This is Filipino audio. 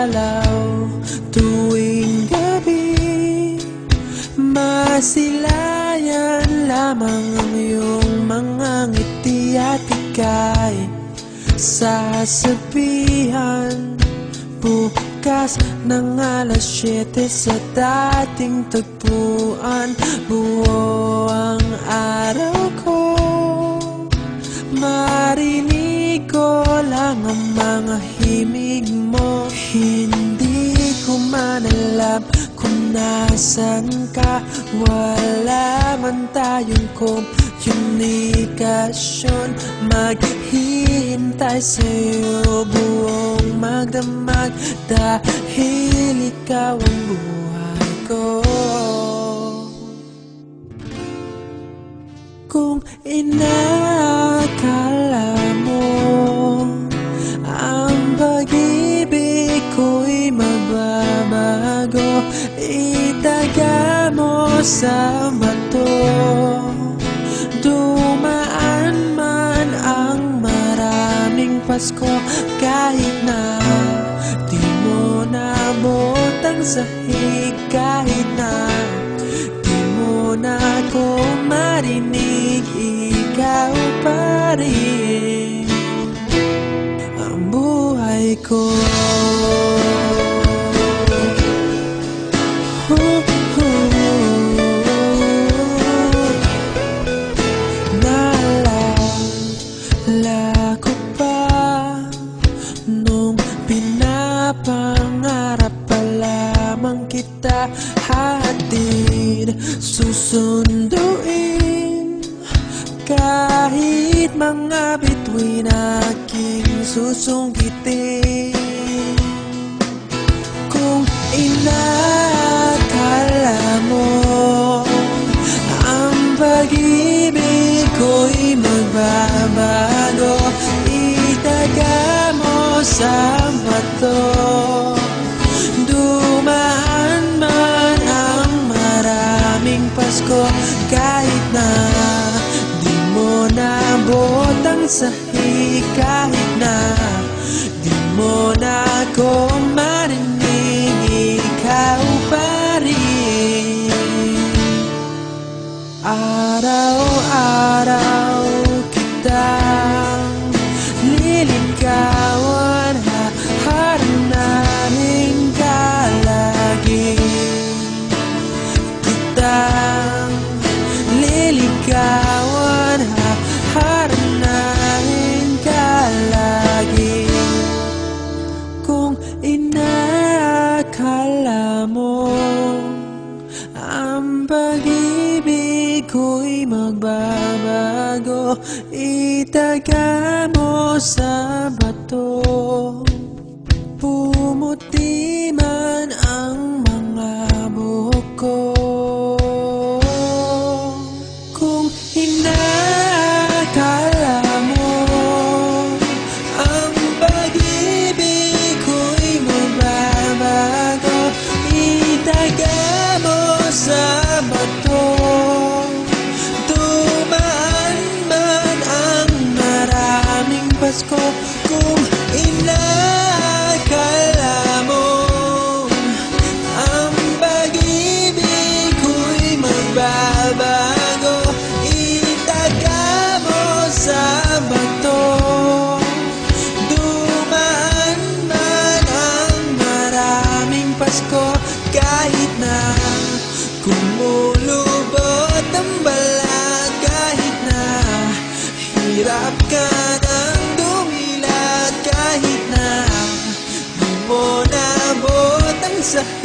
dalaw tuwing gabi. Masilayan lamang ang iyong mga ngiti at ika'y sasabihan bukas ng alas 7 sa dating tagpuan. Buo ang araw ko, marinig ko lang ang mga himig mo. Hindi ko man alam kung nasan ka, wala man tayong komunikasyon. Maghihintay sa'yo buong magdamag dahil ikaw ang buhay ko. Kung inakala mo ang pag-ibig ko'y mababago, itaga mo sa bato. Dumaan man ang maraming Pasko, kahit na di mo naabot ang sahig, kahit na di mo na ako marinig, ikaw pa rin ang buhay ko. Naalala ko pa nung pinapangarap pa lamang kita, hatid susunduin kahit mga bituin aking susungkitin. Kung inakala mo ang pag-ibig ko'y magbabago, itaga mo sa bato. Dumaan man ang maraming Pasko, kahit na di mo naabot ang sahig, kahit na di mo na ako marinig, ikaw pa rin. Araw-araw kitang liligawan, haharanahin ka lagi. Kitang liligawan, haharanahin ka lagi. Kung inakala mo ang pag-ibig ko'y magbabago, itaga mo sa bato. Pumuti man ang mga buhok ko. Kung inakala mo ang pag-ibig ko'y magbabago, itaga mo sa bato. Dumaan man ang maraming Pasko, kung inakala mo ang pag-ibig ko'y magbabago, itaga mo sa bato. Dumaan man ang maraming Pasko, kahit na kumulubot ang balat, kahit na hirap ka ng dumilat, kahit na di mo naabot ang sahig,